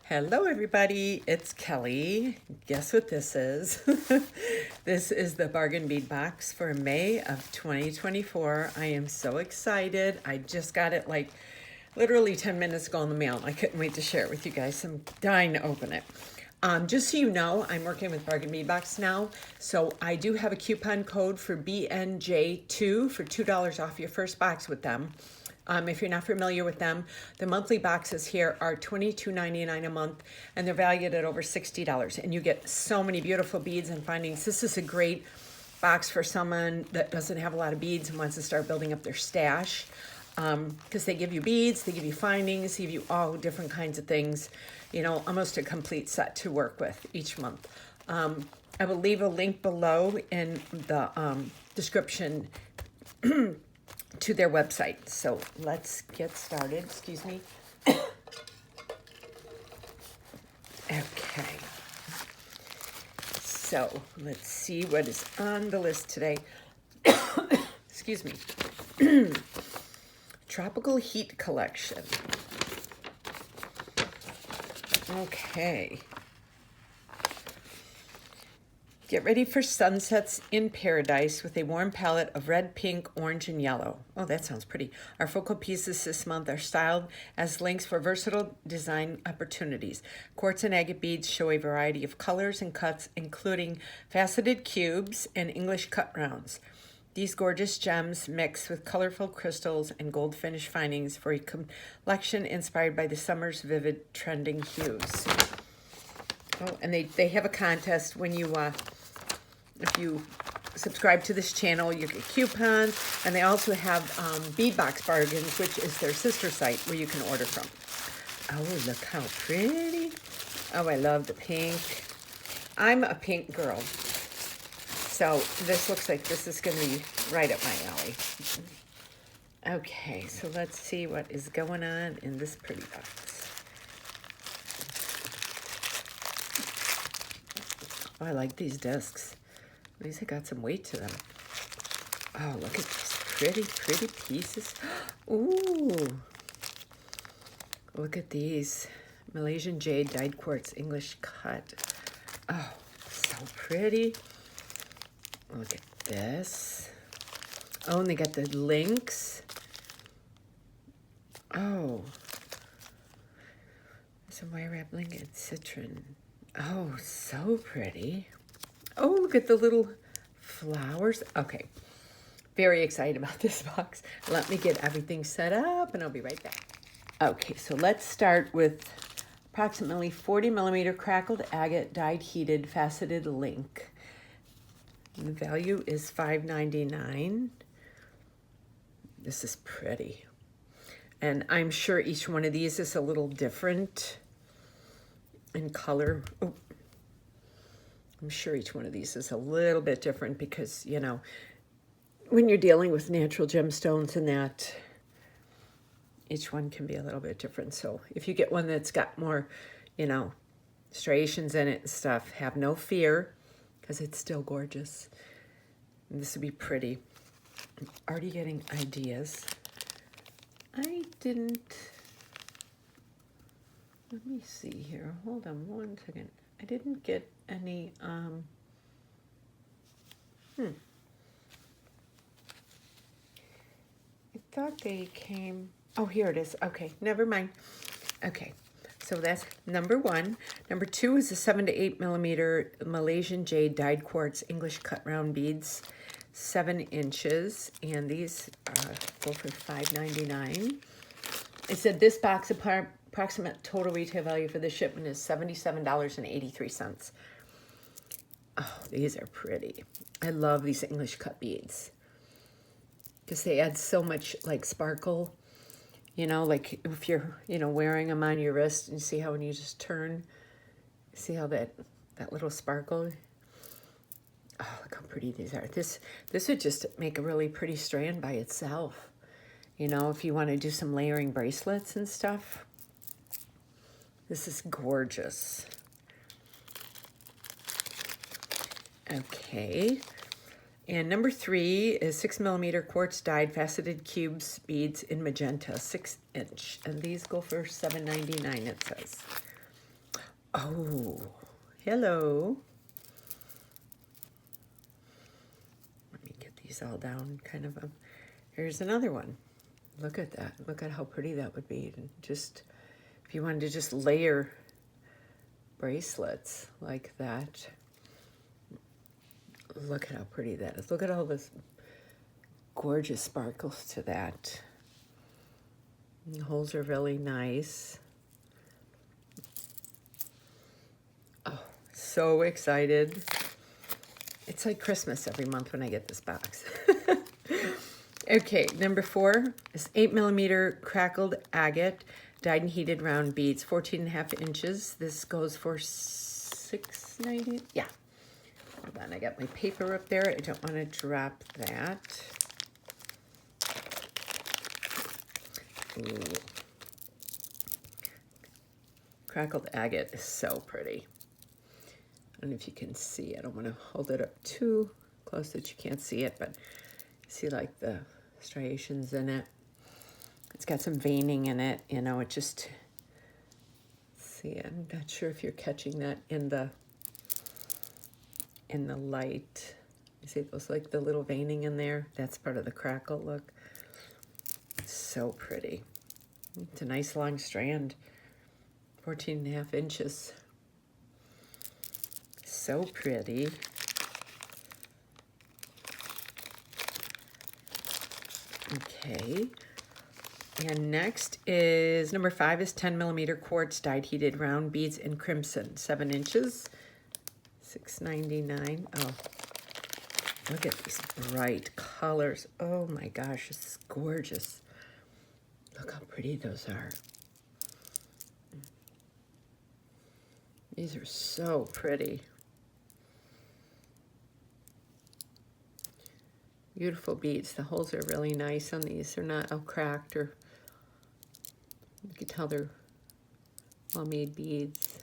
Hello everybody, it's Kelly. Guess what this is? This is the bargain bead box for May of 2024. I am so excited. I just got it like literally 10 minutes ago in the mail. I couldn't wait to share it with you guys. I'm dying to open it. Just so you know, I'm working with Bargain Bead Box now. So I do have a coupon code for BNJ2 for $2 off your first box with them. If you're not familiar with them, the monthly boxes here are $22.99 a month, and they're valued at over $60. And you get so many beautiful beads and findings. This is a great box for someone that doesn't have a lot of beads and wants to start building up their stash. Because they give you beads, they give you findings, they give you all different kinds of things, you know, almost a complete set to work with each month. I will leave a link below in the description to their website. So let's get started. Excuse me. Okay. So let's see what is on the list today. Excuse me. Tropical Heat Collection. Okay. Get ready for sunsets in paradise with a warm palette of red, pink, orange, and yellow. Oh, that sounds pretty. Our focal pieces this month are styled as links for versatile design opportunities. Quartz and agate beads show a variety of colors and cuts, including faceted cubes and English cut rounds. These gorgeous gems mix with colorful crystals and gold finish findings for a collection inspired by the summer's vivid trending hues. Oh, and they have a contest when you, if you subscribe to this channel, you get coupons, and they also have Beadbox Bargains, which is their sister site where you can order from. Oh, look how pretty. Oh, I love the pink. I'm a pink girl, so this looks like this is going to be right up my alley. Okay, so let's see what is going on in this pretty box. Oh, I like these discs. These have got some weight to them. Oh, look at these pretty, pretty pieces. Ooh. Look at these. Malaysian jade dyed quartz English cut. Oh, so pretty. Look at this. Oh, and they got the links. Oh. Some wire wrap link and citron. Oh, so pretty. Oh, look at the little flowers. Okay, very excited about this box. Let me get everything set up and I'll be right back. Okay, so let's start with approximately 40 millimeter crackled agate dyed heated faceted link. And the value is $5.99. This is pretty. And I'm sure each one of these is a little different in color. Oh, I'm sure each one of these is a little bit different because, you know, when you're dealing with natural gemstones and that, each one can be a little bit different. So if you get one that's got more, you know, striations in it and stuff, have no fear because it's still gorgeous. And this would be pretty. I'm already getting ideas. I didn't... Let me see here. Hold on one second. I didn't get any, I thought they came, oh, here it is. Okay, never mind. Okay, So that's number 1. Number 2 is the 7 to 8 millimeter Malaysian jade dyed quartz English cut round beads, 7 inches, and these go for $5.99. It said this box approximate total retail value for this shipment is $77.83. Oh, these are pretty. I love these English cut beads because they add so much like sparkle. You know, like if you're, wearing them on your wrist, and you see how when you just turn, see how that little sparkle. Oh, look how pretty these are. This would just make a really pretty strand by itself. If you want to do some layering bracelets and stuff. This is gorgeous. Okay. And number 3 is 6 millimeter quartz dyed faceted cubes beads in magenta, 6 inch. And these go for $7.99, it says. Oh, hello. Let me get these all down, kind of. Here's another one. Look at that. Look at how pretty that would be. Just, if you wanted to just layer bracelets like that. Look at how pretty that is. Look at all this gorgeous sparkles to that. And the holes are really nice. Oh, so excited. It's like Christmas every month when I get this box. Okay, number 4 is 8 millimeter crackled agate dyed and heated round beads, 14.5 inches. This goes for $6.90. Yeah. Hold on, I got my paper up there. I don't want to drop that. Ooh. Crackled agate is so pretty. I don't know if you can see. I don't want to hold it up too close that you can't see it, but see like the striations in it. It's got some veining in it, it just, see, I'm not sure if you're catching that in the light. You see those, like the little veining in there? That's part of the crackle look. So pretty. It's a nice long strand, 14.5 inches. So pretty. Okay. And next is number 5 is 10 millimeter quartz dyed heated round beads in crimson, 7 inches, $6.99. Oh, look at these bright colors. Oh my gosh, this is gorgeous. Look how pretty those are. These are so pretty. Beautiful beads. The holes are really nice on these. They're not all cracked, or you can tell they're well-made beads.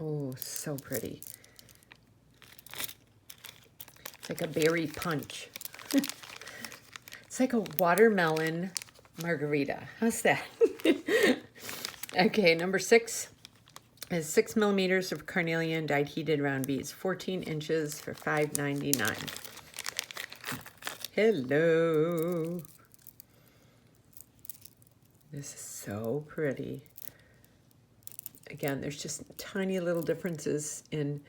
Oh, so pretty. It's like a berry punch. It's like a watermelon margarita. How's that? Okay, number 6 is 6 millimeters of carnelian dyed heated round beads, 14 inches for $5.99. Hello. This is so pretty. Again, there's just tiny little differences in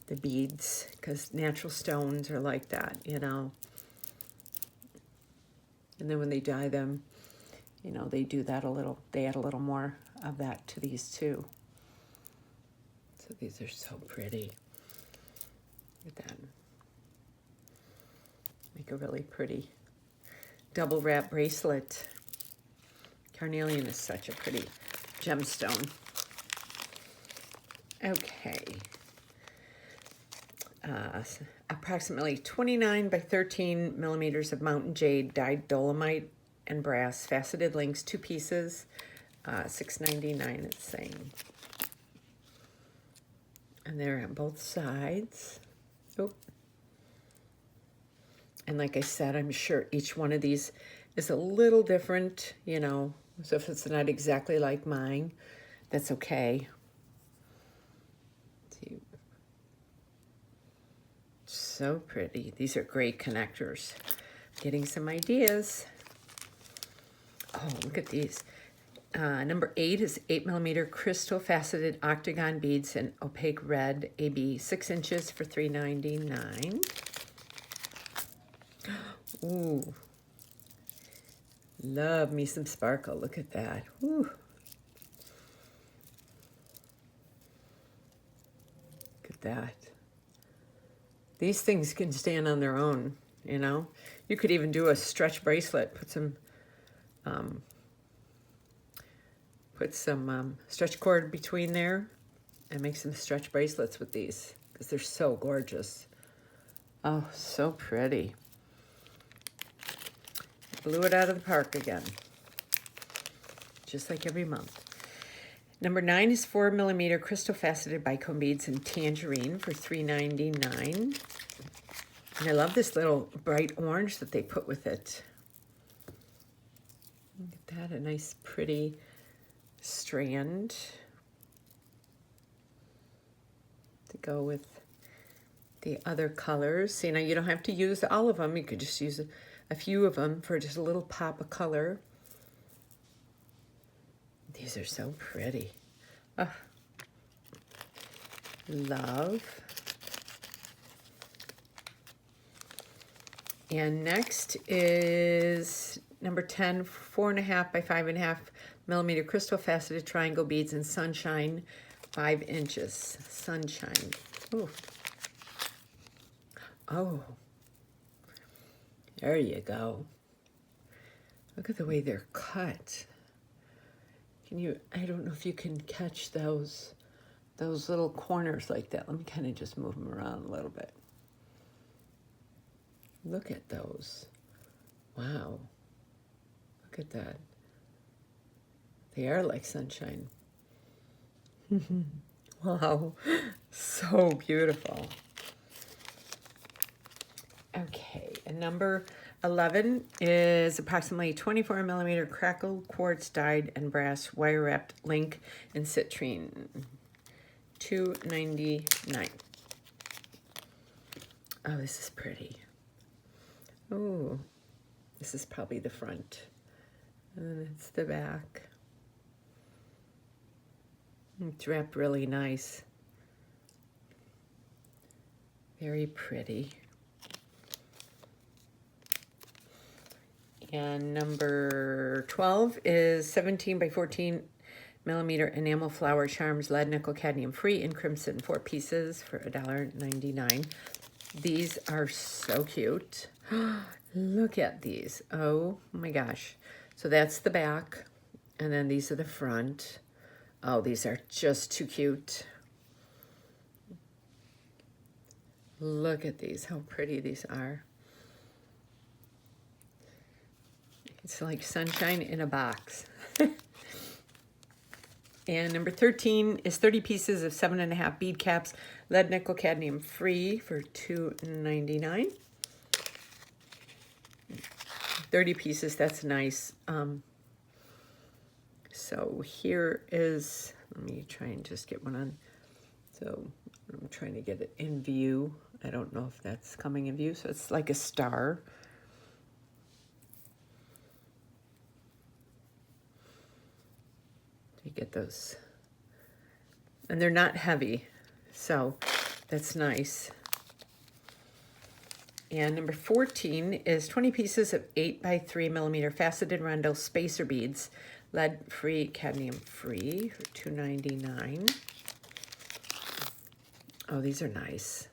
the beads because natural stones are like that, And then when they dye them, they do that a little, they add a little more of that to these too. So these are so pretty. Look at that. Make a really pretty double wrap bracelet. Carnelian is such a pretty gemstone. Okay. Approximately 29 by 13 millimeters of mountain jade dyed dolomite and brass, faceted links, 2 pieces, $6.99 it's saying. And they're on both sides. Oh. And like I said, I'm sure each one of these is a little different, So if it's not exactly like mine, that's okay. So pretty. These are great connectors. Getting some ideas. Oh, look at these. Number 8 is 8mm crystal faceted octagon beads in opaque red, AB 6 inches for $3.99. Ooh, love me some sparkle. Look at that. Ooh. Look at that. These things can stand on their own, you know. You could even do a stretch bracelet, put some stretch cord between there and make some stretch bracelets with these because they're so gorgeous. Oh, so pretty. Blew it out of the park again, just like every month. Number 9 is 4mm crystal faceted bicone beads in tangerine for $3.99. And I love this little bright orange that they put with it. Look at that, a nice pretty strand to go with the other colors. You know, you don't have to use all of them. You could just use a few of them for just a little pop of color. These are so pretty. Oh, love. And next is number 10, 4.5 by 5.5mm crystal faceted triangle beads in sunshine, 5 inches. Sunshine. Ooh. Oh, there you go. Look at the way they're cut. Can you, I don't know if you can catch those little corners like that. Let me kind of just move them around a little bit. Look at those. Wow. Look at that. They are like sunshine. Wow. So beautiful. Okay, and number 11 is approximately 24mm crackle quartz dyed and brass wire wrapped link in citrine, $2.99. Oh, this is pretty. Oh, this is probably the front, and then it's the back. It's wrapped really nice. Very pretty. And number 12 is 17 by 14mm enamel flower charms, lead, nickel, cadmium free in crimson, 4 pieces for $1.99. These are so cute. Look at these. Oh my gosh. So that's the back, and then these are the front. Oh, these are just too cute. Look at these, how pretty these are. It's like sunshine in a box. And number 13 is 30 pieces of 7.5 bead caps, lead, nickel, cadmium free for $2.99. 30 pieces, that's nice. So here is, let me try and just get one on. So I'm trying to get it in view. I don't know if that's coming in view. So it's like a star. You get those. And they're not heavy, so that's nice. And number 14 is 20 pieces of 8 by 3mm faceted roundel spacer beads, lead free, cadmium free for $2.99. Oh, these are nice.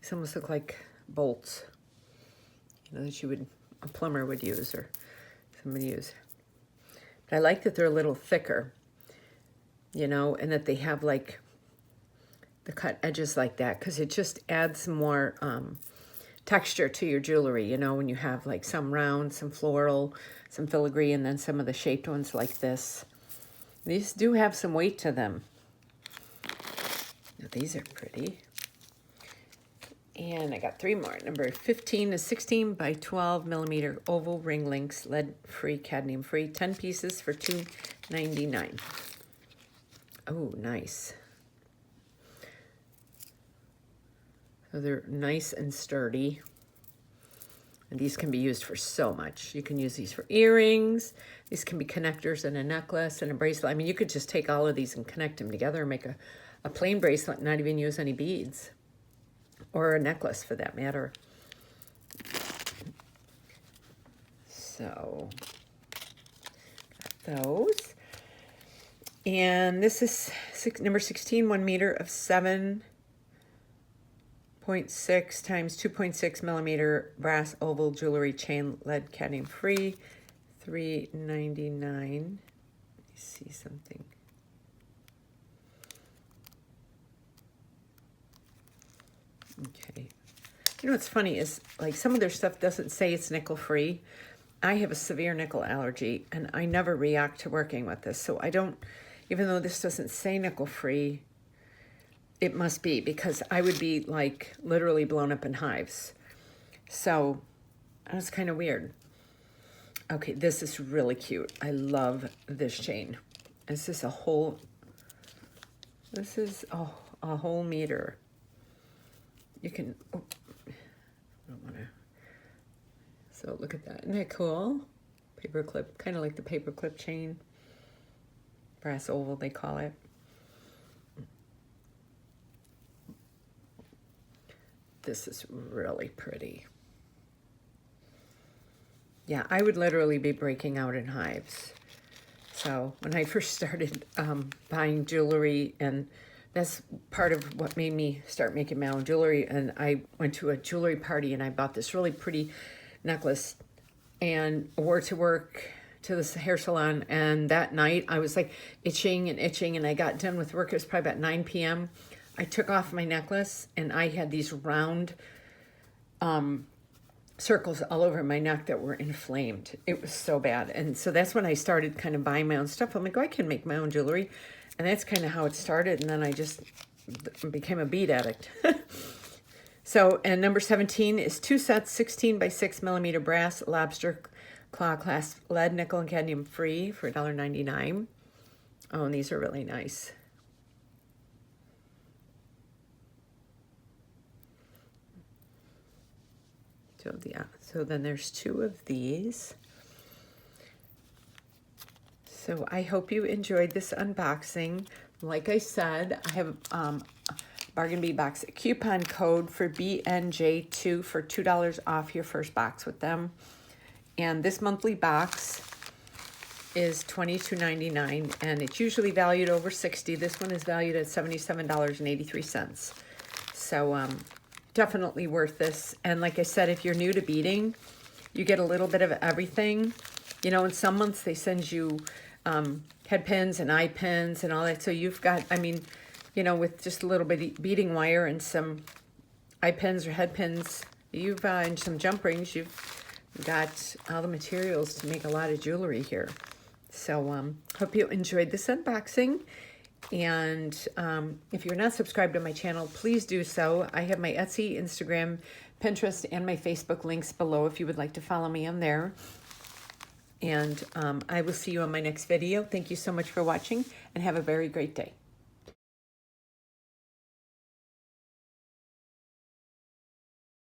These almost look like bolts, you know, that a plumber would use or someone use. But I like that they're a little thicker, you know, and that they have like the cut edges like that, because it just adds more texture to your jewelry, you know, when you have like some round, some floral, some filigree, and then some of the shaped ones like this. These do have some weight to them. Now, these are pretty. And I got 3 more. Number 15 is 16 by 12mm oval ring links, lead free, cadmium free, 10 pieces for $2.99. Oh, nice. So they're nice and sturdy. And these can be used for so much. You can use these for earrings. These can be connectors in a necklace and a bracelet. I mean, you could just take all of these and connect them together and make a plain bracelet and not even use any beads. Or a necklace for that matter. So, got those. And this is number 16, 1 meter of 7.6 times 2.6 millimeter brass oval jewelry chain, lead cadmium free, $3.99. Let me see something. Okay. You know what's funny is, like, some of their stuff doesn't say it's nickel free. I have a severe nickel allergy, and I never react to working with this. So I don't, even though this doesn't say nickel free, it must be, because I would be, like, literally blown up in hives. So that's kind of weird. Okay, this is really cute. I love this chain. This is a whole meter. You can, oh, I don't want to. So look at that. Isn't that cool? Paper clip, kind of like the paper clip chain. Brass oval, they call it. This is really pretty. Yeah, I would literally be breaking out in hives. So when I first started buying jewelry, and that's part of what made me start making my own jewelry, and I went to a jewelry party and I bought this really pretty necklace and wore it to work, to this hair salon, and that night I was like itching, and I got done with work. It was probably about 9 p.m. I took off my necklace and I had these round circles all over my neck that were inflamed. It was so bad. And so that's when I started kind of buying my own stuff. I'm like, oh, I can make my own jewelry. And that's kind of how it started. And then I just became a bead addict. So, and number 17 is 2 sets, 16 by 6 millimeter brass lobster claw clasp, lead, nickel, and cadmium free for $1.99. Oh, and these are really nice. So, yeah, so then there's 2 of these. So I hope you enjoyed this unboxing. Like I said, I have Bargain Bead Box coupon code for BNJ2 for $2 off your first box with them. And this monthly box is $22.99, and it's usually valued over $60. This one is valued at $77.83. So definitely worth this. And like I said, if you're new to beading, you get a little bit of everything. You know, in some months they send you head pins and eye pins and all that. So you've got, I mean, you know, with just a little bit of beading wire and some eye pins or head pins, you've and some jump rings, you've got all the materials to make a lot of jewelry here. So hope you enjoyed this unboxing. And if you're not subscribed to my channel, please do so. I have my Etsy, Instagram, Pinterest, and my Facebook links below if you would like to follow me on there. And I will see you on my next video. Thank you so much for watching, and have a very great day.